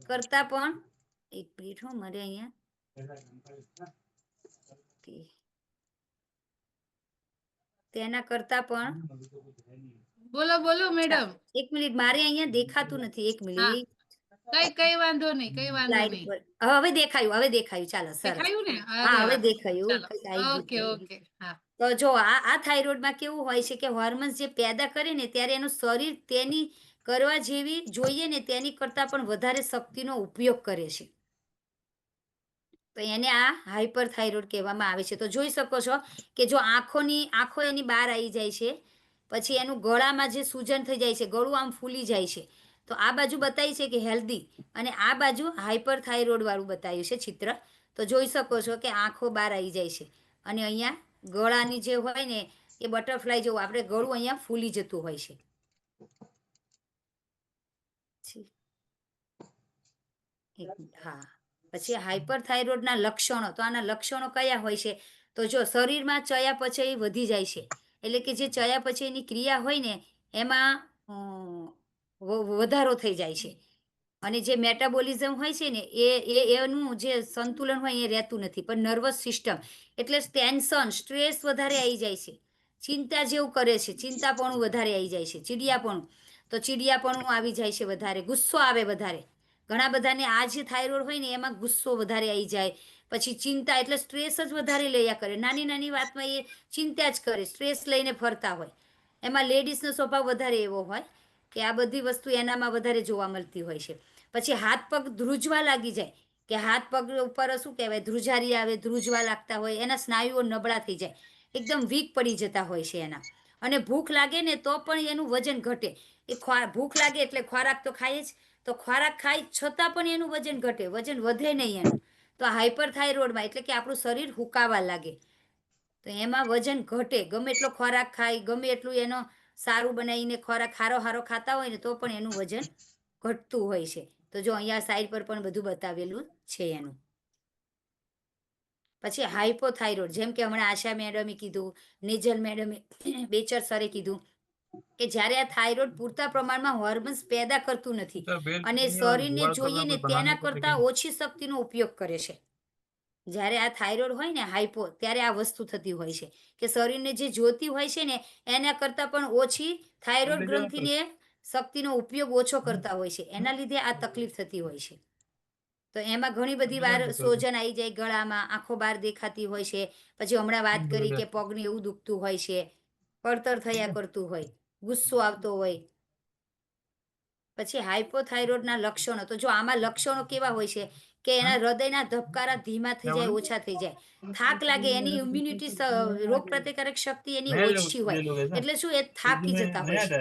કરતા પણ એક મિનિટ હો મારે અહીંયા તેના કરતા પણ બોલો બોલો મેડમ. એક મિનિટ મારે અહીંયા દેખાતું નથી. એક મિનિટ કઈ વાંધો નહીં, કઈ વાંધો સ્લાઇડ નહીં. પર હવે દેખાયું. ચાલો સરસ. દેખાયું ને? હા હવે અરે વાહ. દેખાયું. ચાલો. કંઈક આવી ઓકે ગયું. ઓકે. હા. તો જો આ થાઇરોઇડમાં કેવું હોય છે કે હોર્મોન્સ જે પેદા કરે ને ત્યારે એનું શરીર તેની કરવા જેવી જોઈએ ને તેની કરતા પણ વધારે શક્તિનો ઉપયોગ કરે છે. તો એને આ હાઇપરથાઇરોઇડ કહેવામાં આવે છે. તો જોઈ શકો છો કે જો આંખો એની બહાર આવી જાય છે, પછી એનું ગળામાં જે સૂજન થઈ જાય છે, ગળું આમ ફૂલી જાય છે. તો આ બાજુ બતાવી છે કે હેલ્ધી અને આ બાજુ હાઇપરથાઇરોઇડ વાળું બતાવ્યું છે ચિત્ર. તો જોઈ શકો છો કે આંખો બહાર આવી જાય છે અને અહીંયા ગળાની જે હોય ને એ બટરફ્લાય જેવું આપણે ગળું અહીંયા ફૂલી જતું હોય છે. હા, પછી હાઇપરથાઇરોઇડના લક્ષણો. તો આના લક્ષણો કયા હોય છે? તો જો શરીરમાં ચયાપચય વધી જાય છે, એટલે કે જે ચયાપચયની ક્રિયા હોય ને એમાં વધારો થઈ જાય છે અને જે મેટાબોલિઝમ હોય છે ને એનું જે સંતુલન હોય એ રહેતું નથી. પણ નર્વસ સિસ્ટમ એટલે ટેન્શન, સ્ટ્રેસ વધારે આવી જાય છે, ચિંતા જેવું કરે છે, ચિંતાપણું વધારે આવી જાય છે, ચીડિયાપણું આવી જાય છે વધારે, ગુસ્સો આવે વધારે. ઘણા બધાને આ જે થાઇરોઇડ હોય ને એમાં ગુસ્સો વધારે આવી જાય, પછી ચિંતા એટલે સ્ટ્રેસ જ વધારે લયા કરે. નાની નાની વાતમાં એ ચિંતા જ કરે, સ્ટ્રેસ લઈને ફરતા હોય. એમાં લેડીઝનો સ્વભાવ વધારે એવો હોય કે આ બધી વસ્તુ એનામાં વધારે જોવા મળતી હોય છે. પછી હાથ પગ ધ્રુજવા લાગી જાય કે હાથ પગ ઉપર શું કહેવાય ધ્રુજારી આવે, ધ્રુજવા લાગતા હોય, એના સ્નાયુઓ નબળા થઈ જાય, એકદમ વીક પડી જતા હોય છે એના. અને ભૂખ લાગે ને તો પણ એનું વજન ઘટે. ભૂખ લાગે એટલે ખોરાક તો ખાય જ, તો ખોરાક ખાય છતાં પણ એનું વજન ઘટે, વજન વધે નહીં એનું. તો હાઇપરથાઇરોઇડમાં એટલે કે આપણું શરીર હુકાવા લાગે, તો એમાં વજન ઘટે. ગમે એટલો ખોરાક ખાય, ગમે એટલું એનો સારું બનાવીને ખોરાક હારો ખાતા હોય ને તો પણ એનું વજન ઘટતું હોય છે. તો જો અહીંયા સાઈડ પર પણ બધું બતાવેલું છે એનું. પછી હાઇપોથાઇરોઇડ, જેમ કે હમણાં આશા મેડમે કીધું, નેજલ મેડમે, બેચર સરે કીધું કે જ્યારે આ થાઇરોઇડ પૂરતા પ્રમાણમાં હોર્મોન્સ પેદા કરતું નથી અને શરીરને જોઈએ ને તેના કરતાં ઓછી શક્તિનો ઉપયોગ કરે છે. જ્યારે આ થાઇરોઇડ હોય ને હાઇપો, ત્યારે આ વસ્તુ થતી હોય છે કે શરીરને જે જોતી હોય છે ને એના કરતાં પણ ઓછી થાઇરોઇડ ગ્રંથિને શક્તિનો ઉપયોગ ઓછો કરતા હોય છે. એના લીધે આ તકલીફ થતી હોય છે. તો એમાં ઘણી બધી વાર સોજન આવી જાય ગળામાં, આંખો બહાર દેખાતી હોય છે. પછી હમણાં વાત કરી કે પગને એવું દુખતું હોય છે, પડતર થયા કરતું હોય, ગુસ્સો આવતો હોય. પછી હાઇપોથાઇરોઇડના લક્ષણો. તો જો આમાં લક્ષણો કેવા હોય છે કે એના હૃદયના ધબકારા ધીમા થઈ જાય, ઓછા થઈ જાય, થાક લાગે, એની ઇમ્યુનિટી રોગ પ્રતિકારક શક્તિ એની ઓછી હોય, એટલે શું એ થાકી જતા હોય છે.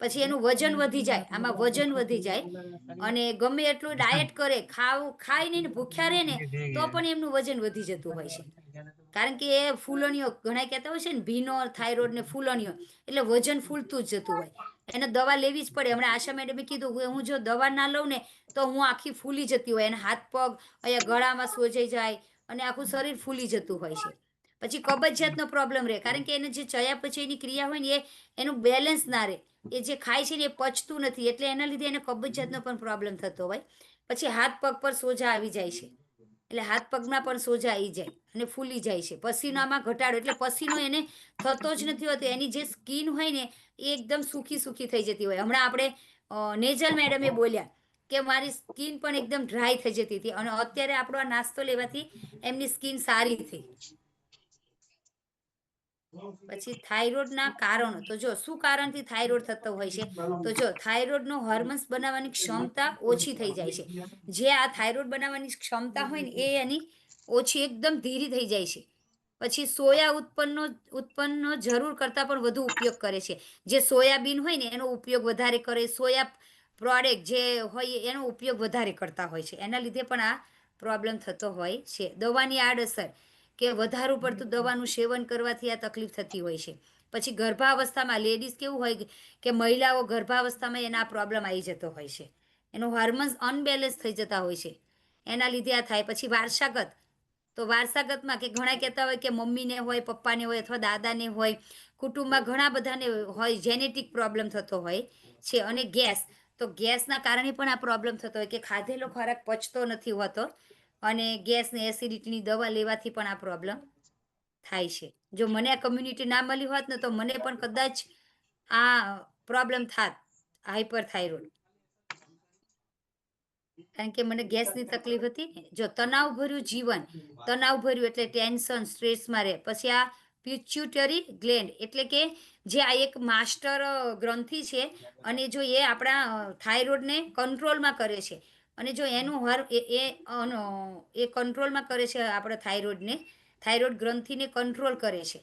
પછી એનું વજન વધી જાય, આમાં વજન વધી જાય અને ગમે એટલું ડાયટ કરે, ખાય નહીં ને ભૂખ્યા રહે ને તો પણ એમનું વજન વધી જતું હોય છે. કારણ કે એ ફૂલણીઓ, ઘણા કહેતા હોય છે ને ભીનો થાઇરોઇડ ને ફૂલણીઓ, એટલે વજન ફૂલતું જ જતું હોય. એને દવા લેવી જ પડે. હમણાં આશા મેડમે કીધું કે હું જો દવા ના લઉં ને તો હું આખી ફૂલી જતી હોય, અને હાથ પગ અહીંયા ગળામાં સોજાઈ જાય અને આખું શરીર ફૂલી જતું હોય છે. પછી કબજિયાતનો પ્રોબ્લેમ રહે, કારણ કે એને જે ચયાપચયની ક્રિયા હોય ને એનું બેલેન્સ ના રહે, એ જે ખાય છે ને એ પચતું નથી, એટલે એના લીધે એને કબજિયાતનો પણ પ્રોબ્લેમ થતો હોય. પછી હાથ પગ પર સોજા આવી જાય છે, એટલે હાથ પગમાં પણ સોજા આવી જાય અને ફૂલી જાય છે. પસીનામાં ઘટાડો, એટલે પસીનો એને થતો જ નથી હોતો. એની જે સ્કીન હોય ને એ એકદમ સૂકી સૂકી થઈ જતી હોય. હમણાં આપણે નેજલ મેડમે બોલ્યા કે મારી સ્કીન પણ એકદમ ડ્રાય થઈ જતી હતી અને અત્યારે આપણો આ નાસ્તો લેવાથી એમની સ્કીન સારી થઈ. પછી થાઇરોઇડના કારણો. તો જો શું કારણથી થાઇરોઇડ થતો હોય છે? તો જો થાઇરોઇડનો હોર્મોન્સ બનાવવાની ક્ષમતા ઓછી થઈ જાય છે. જે આ થાઇરોઇડ બનાવવાની ક્ષમતા હોય ને એ એની ઓછી, એકદમ ધીરી થઈ જાય છે. પછી સોયા ઉત્પન્નનો જરૂર કરતાં પણ વધુ ઉપયોગ કરે છે. જે સોયાબીન હોય ને એનો ઉપયોગ વધારે કરે, સોયા પ્રોડક્ટ જે હોય એનો ઉપયોગ વધારે કરતા હોય છે. એના લીધે પણ આ પ્રોબ્લેમ થતો હોય છે. દવાની આડઅસર, કે વધારું પડતું દવાનું સેવન કરવાથી આ તકલીફ થતી હોય છે. પછી ગર્ભાવસ્થામાં લેડીઝ કેવું હોય કે મહિલાઓ ગર્ભાવસ્થામાં એના પ્રોબ્લેમ આવી જતો હોય છે, એનું હોર્મોન્સ અનબેલેન્સ થઈ જતા હોય છે, એના લીધે આ થાય. પછી વારસાગત. તો વારસાગતમાં કે ઘણા કહેતા હોય કે મમ્મીને હોય, પપ્પાને હોય અથવા દાદાને હોય, કુટુંબમાં ઘણા બધાને હોય, જેનેટિક પ્રોબ્લેમ થતો હોય છે. અને ગેસ. તો ગેસના કારણે પણ આ પ્રોબ્લેમ થતો હોય કે ખાધેલો ખોરાક પચતો નથી હોતો અને ગેસ ને એસિડિટીની દવા લેવાથી પણ આ પ્રોબ્લેમ થાય છે. જો મને આ કમ્યુનિટી ના મળી હોત ને તો મને પણ કદાચ આ પ્રોબ્લેમ થાત હાઇપરથાઇરોઇડ. કારણ કે મને ગેસની તકલીફ હતી ને. જો તણાવભર્યું જીવન, તણાવભર્યું એટલે ટેન્શન, સ્ટ્રેસમાં રહે. પછી આ પિચ્યુટરી ગ્લેન્ડ એટલે કે જે આ એક માસ્ટર ગ્રંથિ છે અને જો એ આપણા થાઇરોઇડને કંટ્રોલમાં કરે છે અને જો એનું એ કંટ્રોલમાં કરે છે આપણા થાઇરોઇડને, થાઇરોઇડ ગ્રંથિને કંટ્રોલ કરે છે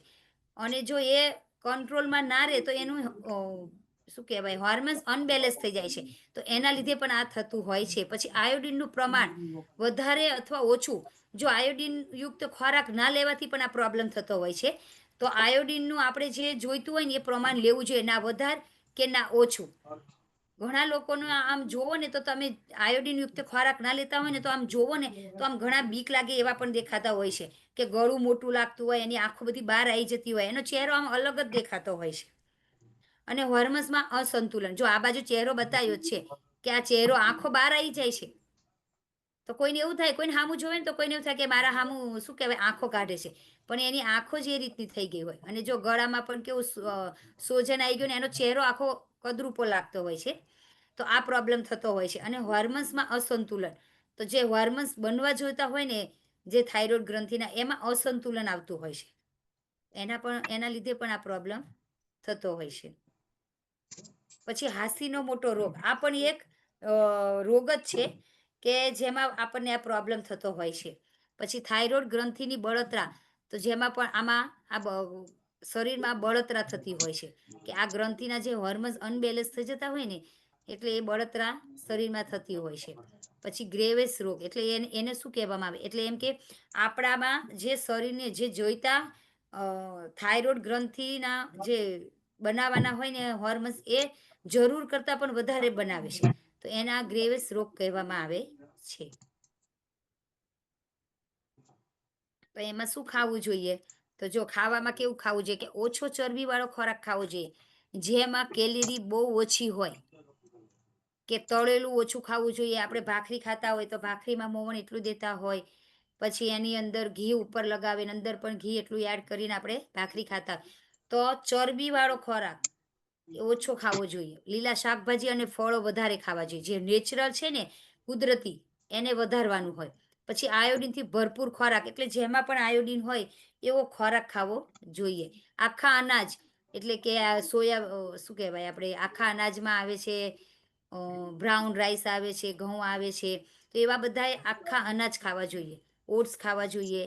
અને જો એ કંટ્રોલમાં ના રહે તો એનું શું કહેવાય હોર્મોન્સ અનબેલેન્સ થઈ જાય છે. તો એના લીધે પણ આ થતું હોય છે. પછી આયોડિનનું પ્રમાણ વધારે અથવા ઓછું, જો આયોડિન યુક્ત ખોરાક ના લેવાથી પણ આ પ્રોબ્લેમ થતો હોય છે. તો આયોડિનનું આપણે જે જોઈતું હોય ને એ પ્રમાણ લેવું જોઈએ, ના વધારે કે ના ઓછું. ઘણા લોકોનું આમ જોવો ને તો તમે આયોડિન યુક્ત ખોરાક ના લેતા હોય ને તો આમ જોવો ને તો આમ ઘણા બીક લાગે એવા પણ દેખાતા હોય છે કે ગળું મોટું લાગતું હોય, એની આંખો બધી બહાર આવી જતી હોય, એનો ચહેરો આમ અલગ જ દેખાતો હોય છે. અને હોર્મોન્સમાં અસંતુલન, જો આ બાજુ ચહેરો બતાવ્યો છે કે આ ચહેરો આંખો બહાર આવી જાય છે તો કોઈને એવું થાય, કોઈને સામું જોવે ને તો કોઈને એવું થાય કે મારા સામું શું કહેવાય આંખો કાઢે છે, પણ એની આંખો જ એ રીતની થઈ ગઈ હોય. અને જો ગળામાં પણ કેવું સોજન આવી ગયું ને એનો ચહેરો આખો કદરૂપો લાગતો હોય છે. તો આ પ્રોબ્લેમ થતો હોય છે. અને હોર્મોન્સમાં અસંતુલન, તો જે હોર્મોન્સ બનવા જોઈતા હોય ને જે થાઇરોઇડ ગ્રંથિના એમાં અસંતુલન આવતું હોય છે. એના લીધે પણ આ પ્રોબ્લેમ થતો હોય છે. પછી હાંસીનો મોટો રોગ, આ પણ એક રોગ જ છે કે જેમાં આપણને આ પ્રોબ્લેમ થતો હોય છે. પછી થાઇરોઇડ ગ્રંથિની બળતરા, તો જેમાં પણ આમાં શરીરમાં બળતરા થતી હોય છે કે આ ગ્રંથિના જે હોર્મોન્સ અનબેલેન્સ થઈ જતા હોય ને એટલે એ બળતરા શરીરમાં થતી હોય છે. પછી ગ્રેવેસ રોગ એટલે એને શું કહેવામાં આવે, એટલે એમ કે આપણામાં જે શરીરને જે જોઈતા થાઇરોઇડ ગ્રંથિના જે બનાવવાના હોય ને હોર્મોન્સ એ જરૂર કરતાં પણ વધારે બનાવે છે. તો એના ગ્રેવેસ રોગ કહેવામાં આવે છે. તો એમાં શું ખાવું જોઈએ, તો જો ખાવામાં કેવું ખાવું જોઈએ કે ઓછો ચરબીવાળો ખોરાક ખાવો જોઈએ, જેમાં કેલેરી બહુ ઓછી હોય, કે તળેલું ઓછું ખાવું જોઈએ. આપણે ભાખરી ખાતા હોય તો ભાખરીમાં મોવણ એટલું દેતા હોય, પછી એની અંદર ઘી ઉપર લગાવે ને અંદર પણ ઘી એટલું એડ કરીને આપણે ભાખરી ખાતા, તો ચરબીવાળો ખોરાક ઓછો ખાવો જોઈએ. લીલા શાકભાજી અને ફળો વધારે ખાવા જોઈએ, જે નેચરલ છે ને કુદરતી એને વધારવાનું હોય. પછી આયોડિનથી ભરપૂર ખોરાક એટલે જેમાં પણ આયોડિન હોય એવો ખોરાક ખાવો જોઈએ. આખા અનાજ એટલે કે આ સોયા શું કહેવાય આપણે આખા અનાજમાં આવે છે, બ્રાઉન રાઈસ આવે છે, ઘઉં આવે છે, તો એવા બધાએ આખા અનાજ ખાવા જોઈએ, ઓટ્સ ખાવા જોઈએ.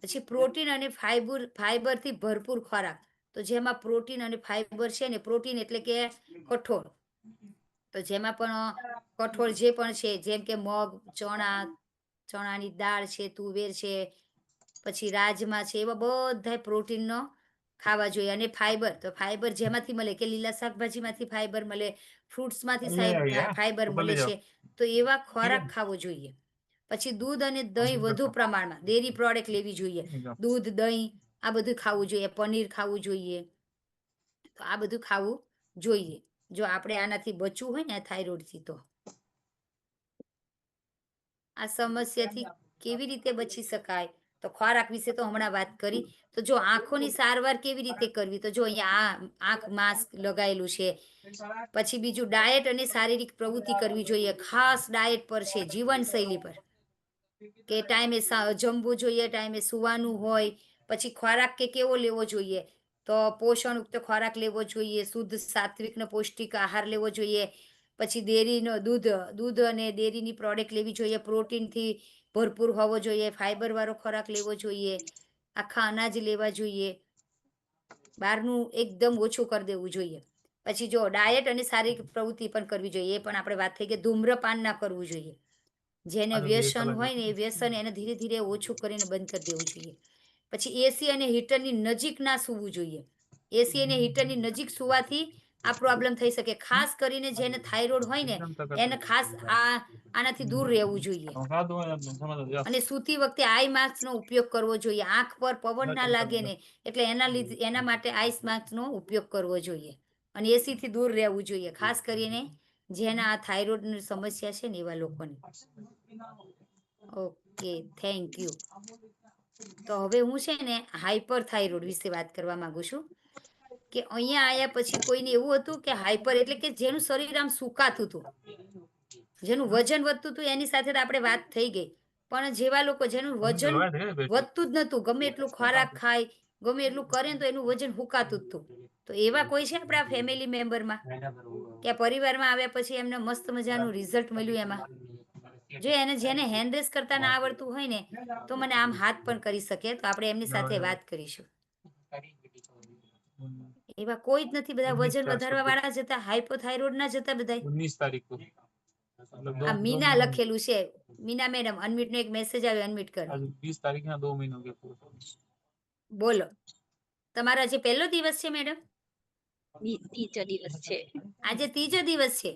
પછી પ્રોટીન અને ફાઈબરથી ભરપૂર ખોરાક, તો જેમાં પ્રોટીન અને ફાઈબર છે ને, પ્રોટીન એટલે કે કઠોળ, તો જેમાં પણ કઠોળ જે પણ છે જેમ કે મગ, ચણાની દાળ છે, તુવેર છે, પછી રાજમા છે, એવા બધા પ્રોટીનનો ખાવા જોઈએ. અને ફાઈબર, તો ફાઈબર જેમાંથી મળે કે લીલા શાકભાજીમાંથી ફાઈબર મળે, ફ્રૂટ્સમાંથી ફાઈબર મળે છે, તો એવા ખોરાક ખાવો જોઈએ. પછી દૂધ અને દહીં વધુ પ્રમાણમાં, ડેરી પ્રોડક્ટ લેવી જોઈએ, દૂધ, દહીં આ બધું ખાવું જોઈએ, પનીર ખાવું જોઈએ. તો આ બધું ખાવું જોઈએ જો આપણે આનાથી બચવું હોય ને થાઇરોઇડથી. તો આ સમસ્યાથી કેવી રીતે બચી શકાય, તો ખોરાક વિશે તો હમણાં વાત કરી. તો જો આંખોની સારવાર કેવી રીતે કરવી, તો જો અહીંયા આંખ માસ્ક લગાયેલું છે. પછી બીજું ડાયટ અને શારીરિક પ્રવૃત્તિ કરવી જોઈએ, ખાસ ડાયટ પર છે, જીવનશૈલી પર, કે ટાઈમે જમવું જોઈએ, ટાઈમે સુવાનું હોય. પછી ખોરાક કે કેવો લેવો જોઈએ, તો પોષણયુક્ત ખોરાક લેવો જોઈએ, શુદ્ધ સાત્વિકનો પૌષ્ટિક આહાર લેવો જોઈએ. પછી ડેરીનો દૂધ અને ડેરીની પ્રોડક્ટ લેવી જોઈએ, પ્રોટીનથી ભરપૂર હોવો જોઈએ, ફાઈબરવાળો ખોરાક લેવો જોઈએ, આખા અનાજ લેવા જોઈએ, બહારનું એકદમ ઓછું કરી દેવું જોઈએ. પછી જો ડાયટ અને શારીરિક પ્રવૃત્તિ પણ કરવી જોઈએ, એ પણ આપણે વાત થઈ કે ધૂમ્રપાન ના કરવું જોઈએ. જેને વ્યસન હોય ને એ વ્યસન એને ધીરે ધીરે ઓછું કરીને બંધ કરી દેવું જોઈએ. પછી એસી અને હીટરની નજીક ના સૂવું જોઈએ. એસી અને હીટરની નજીક સુવાથી આ પ્રોબ્લેમ થઈ શકે. ખાસ કરીને જેને થાઇરોઇડ હોય ને એને ખાસ આનાથી દૂર રહેવું જોઈએ. અને સૂતી વખતે આઈ માસ્કનો ઉપયોગ કરવો જોઈએ. આંખ પર પવન ના લાગે ને એટલે એના માટે આઈસ માસ્કનો ઉપયોગ કરવો જોઈએ. અને એસીથી દૂર રહેવું જોઈએ. ખાસ કરીને જેના આ થાઇરોઇડની સમસ્યા છે ને એવા લોકોને. Okay, thank you. તો હવે હું છે ને હાઇપર થાઇરોઇડ વિશે વાત કરવા માંગુ છું કે અહીંયા આયા પછી કોઈને એવું હતું કે હાઇપર એટલે કે જેનું શરીર આમ સુકાતું હતું, જેનું વજન વધતું હતું એની સાથે તો આપણે વાત થઈ ગઈ. પણ જેવા લોકો જેનું વજન વધતું જ નતું, ગમે એટલું ખોરાક ખાય, ગમે એટલું કરે ને તો એનું વજન હુકાતું જ હતું. તો એવા કોઈ છે આપણા ફેમિલી મેમ્બરમાં કે પરિવારમાં આવ્યા પછી એમને મસ્ત મજાનું રિઝલ્ટ મળ્યું એમાં? જો જેને હેન્ડરેસ કરતા ના આવડતું હોય ને તો મને આમ હાથ પણ કરી શકે, તો આપણે એમની સાથે વાત કરીશું. એવા કોઈ જ નથી, બધા વજન વધારવા વાળા જ હતા, હાઇપોથાઇરોઇડ ના જ હતા બધા. 19 तारीख को આ મીના લખેલું છે. મીના મેડમ અનમ્યુટ નો એક મેસેજ આવ્યો, અનમ્યુટ કરો. आज 20 तारीख ना 2 महीनों के पूरे બોલો, તમારો આજે પહેલો દિવસ છે મેડમ? ત્રીજો દિવસ છે. આજે ત્રીજો દિવસ છે.